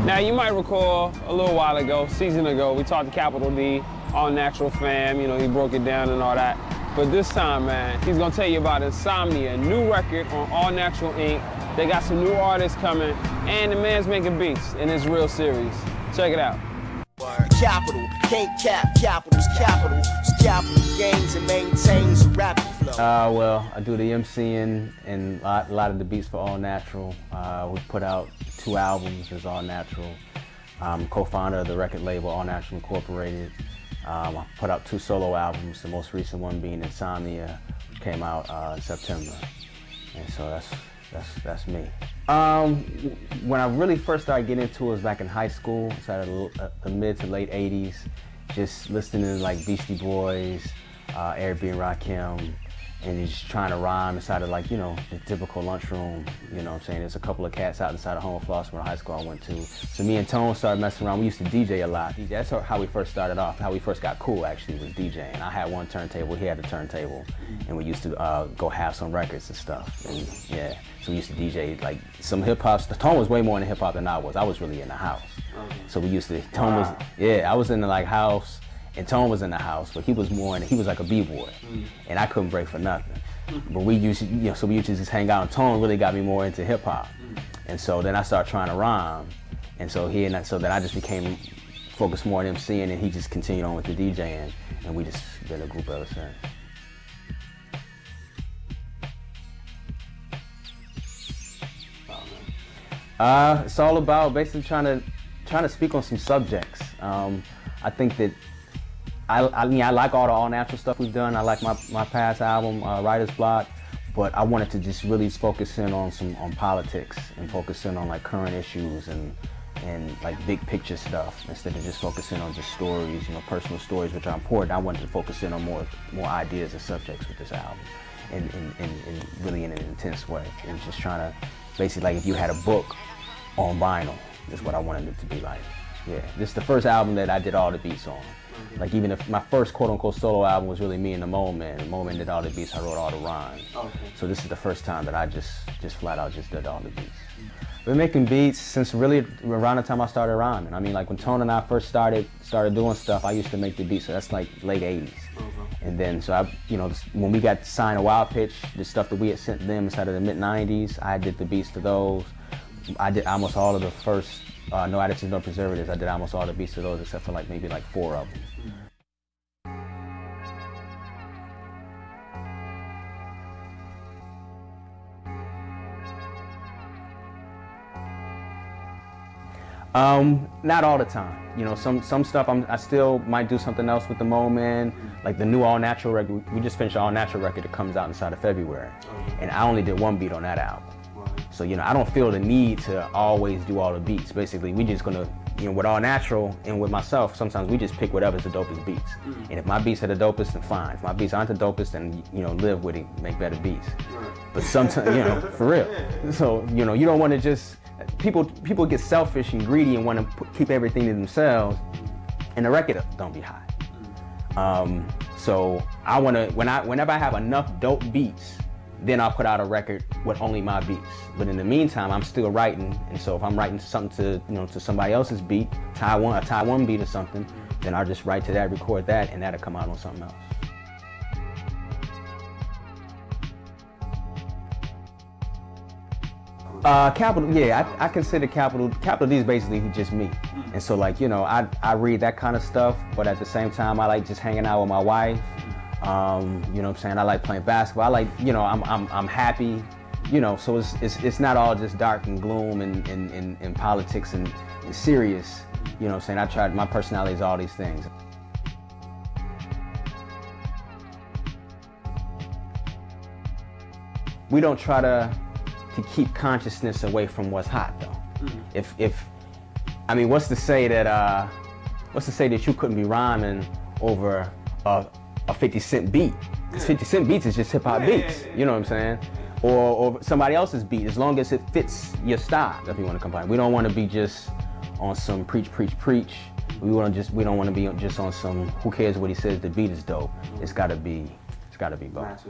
Now, you might recall a little while ago, season ago, we talked to Capital D, All Natural fam, you know, he broke it down and all that. But this time, man, he's gonna tell you about Insomnia, a new record on All Natural Inc. They got some new artists coming, and the man's making beats in his real series. Check it out. Capital, can't cap, capital's capital. Capital gains and maintains a rapid flow. Well, I do the MCing and a lot of the beats for All Natural. We put out 2 albums as All Natural. I'm co-founder of the record label All Natural Incorporated. I put out 2 solo albums, the most recent one being Insomnia, which came out in September. And so that's me. When I really first started getting into it was back in high school, so the mid to late 80s, just listening to like Beastie Boys, Eric B. and Rakim, and just trying to rhyme inside of like, you know, the typical lunchroom, you know what I'm saying? There's a couple of cats out inside of Home of Flossmoor High School I went to. So me and Tone started messing around. We used to DJ a lot. That's how we first started off. How we first got cool actually was DJing. I had one turntable, he had a turntable, and we used to go have some records and stuff. And yeah, so we used to DJ like some hip hop. Tone was way more into hip hop than I was. I was really in the house. So we used to, I was in the like house, and Tone was in the house, but he was more he was like a b-boy, and I couldn't break for nothing. But we used to, you know, so we used to just hang out, and Tone really got me more into hip hop. And so then I started trying to rhyme, and so so then I just became focused more on MCing, and he just continued on with the DJing, and we just been a group ever since. It's all about basically trying to speak on some subjects. I think that I mean, I like all the All Natural stuff we've done. I like my past album, Writer's Block, but I wanted to just really focus in on politics and focus in on like current issues and like big picture stuff instead of just focusing on just stories, you know, personal stories, which are important. I wanted to focus in on more ideas and subjects with this album, and really in an intense way. And just trying to basically, like, if you had a book on vinyl, is what I wanted it to be like. Yeah, this is the first album that I did all the beats on. Like, even if my first quote-unquote solo album was really me and the Mo Man. The Mo Man did all the beats, I wrote all the rhymes. So this is the first time that I just flat out just did all the beats. We've been making beats since really around the time I started rhyming. I mean, like when Tone and I first started doing stuff, I used to make the beats, so that's like late 80s. And then, so you know, when we got signed to Wild Pitch, the stuff that we had sent them inside of the mid-90s, I did the beats to those. I did almost all of the first No Additives, No Preservatives. I did almost all the beats to those except for like maybe like 4 of them. Not all the time. You know, some stuff I still might do something else with the Mo Man. Like the new All Natural record, we just finished All Natural record that comes out inside of February. And I only did 1 beat on that album. So, you know, I don't feel the need to always do all the beats. Basically, we just gonna, you know, with All Natural and with myself, sometimes we just pick whatever's the dopest beats. And if my beats are the dopest, then fine. If my beats aren't the dopest, then, you know, live with it, make better beats. But sometimes, you know, for real. So, you know, you don't want to just, people get selfish and greedy and want to keep everything to themselves, and the record don't be high. So I want to, whenever I have enough dope beats, then I'll put out a record with only my beats. But in the meantime, I'm still writing, and so if I'm writing something to, you know, to somebody else's beat, a Taiwan beat or something, then I'll just write to that, record that, and that'll come out on something else. Capital, yeah, I consider Capital D is basically just me. And so, like, you know, I read that kind of stuff, but at the same time, I like just hanging out with my wife. You know what I'm saying? I like playing basketball. I like, you know, I'm happy, you know, so it's not all just dark and gloom and politics and serious, you know what I'm saying? My personality is all these things. We don't try to keep consciousness away from what's hot though. I mean, what's to say that you couldn't be rhyming over a 50 Cent beat? Because 50 Cent beats is just hip hop beats, you know what I'm saying? Or somebody else's beat, as long as it fits your style, if you want to combine. We don't want to be just on some preach. We don't want to be just on some who cares what he says, the beat is dope. It's gotta be both.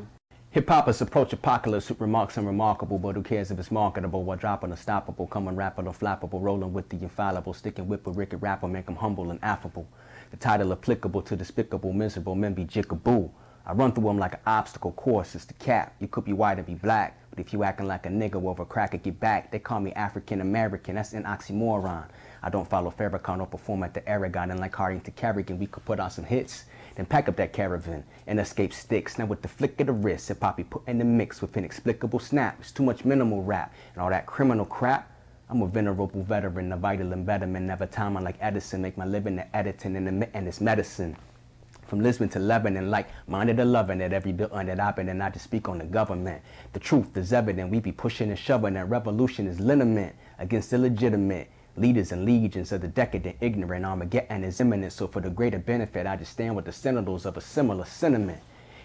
Hip-hop is approach apocalypse with remarks unremarkable, but who cares if it's marketable? While dropping unstoppable, coming rapid or flappable, rolling with the infallible, sticking whip a wicked rapper, make them humble and affable. The title applicable to despicable, miserable men be jickaboo. I run through them like an obstacle course, it's the cap. You could be white and be black, but if you acting like a nigga over a crack and get back, they call me African American, that's an oxymoron. I don't follow Farrakhan or perform at the Aragon, and like Harding to Carrigan, we could put on some hits. Then pack up that caravan and escape sticks. Now with the flick of the wrist, hip-hop be put in the mix with inexplicable snap. It's too much minimal rap and all that criminal crap. I'm a venerable veteran, a vital embedment. Never time I like Edison, make my living the editing and it's medicine. From Lisbon to Lebanon, like minded or loving at every building that I've been in, not to speak on the government. The truth is evident, we be pushing and shoving, that revolution is liniment against illegitimate. Leaders and legions of the decadent, ignorant, Armageddon is imminent, so for the greater benefit, I just stand with the sentinels of a similar sentiment.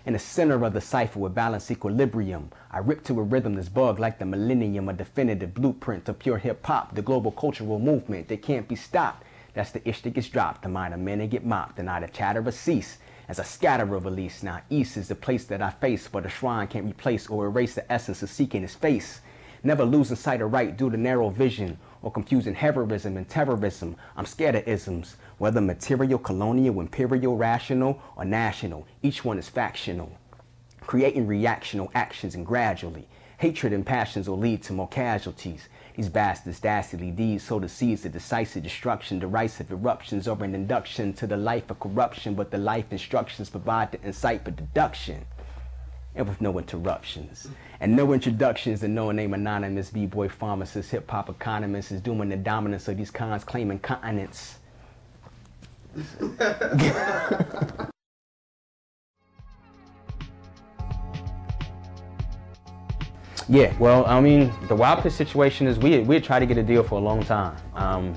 In the center of the cipher with balanced equilibrium, I rip to a rhythm that's bugged like the millennium, a definitive blueprint of pure hip-hop, the global cultural movement that can't be stopped. That's the ish that gets dropped, the mind of men that get mopped, and I the chatter or cease. As I scatter a release, now east is the place that I face, but a shrine can't replace or erase the essence of seeking his face. Never losing sight of right due to narrow vision, or confusing heroism and terrorism. I'm scared of isms, whether material, colonial, imperial, rational, or national. Each one is factional, creating reactional actions, and gradually, hatred and passions will lead to more casualties. These bastards dastardly deeds sow the seeds of decisive destruction, derisive eruptions, or an induction to the life of corruption, but the life instructions provide the insight for deduction. And with no interruptions. And no introductions, and no name anonymous b-boy pharmacist, hip-hop economist is doing the dominance of these cons claiming continents. Yeah, well, I mean, the Wild Pitch situation is we had tried to get a deal for a long time.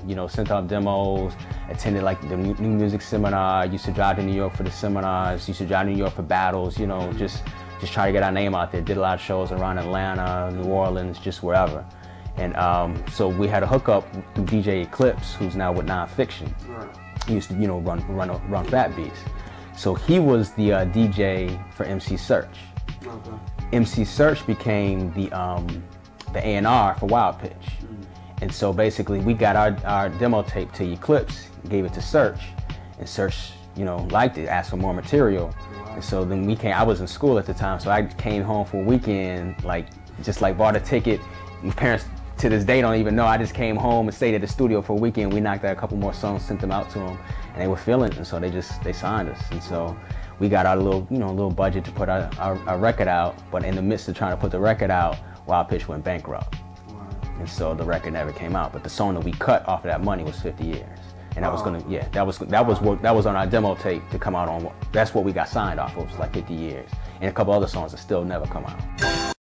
You know, sent out demos, attended like the new music seminar, used to drive to New York for the seminars, used to drive to New York for battles, you know, just try to get our name out there. Did a lot of shows around Atlanta, New Orleans, just wherever. And so we had a hookup through DJ Eclipse, who's now with Nonfiction. Right. He used to, you know, run Fat Beats. So he was the DJ for MC Search. Okay. MC Search became the A&R for Wild Pitch. And so basically we got our demo tape to Eclipse, gave it to Search, and Search, you know, liked it, asked for more material. And so then we came, I was in school at the time, so I came home for a weekend, like, just like bought a ticket. My parents to this day don't even know. I just came home and stayed at the studio for a weekend. We knocked out a couple more songs, sent them out to them, and they were feeling it, and so they signed us. And so we got our little budget to put our record out, but in the midst of trying to put the record out, Wild Pitch went bankrupt. Wow. And so the record never came out, but the song that we cut off of that money was 50 Years. And that was gonna, yeah, that was on our demo tape to come out on. That's what we got signed off. It was like 50 Years, and a couple other songs that still never come out.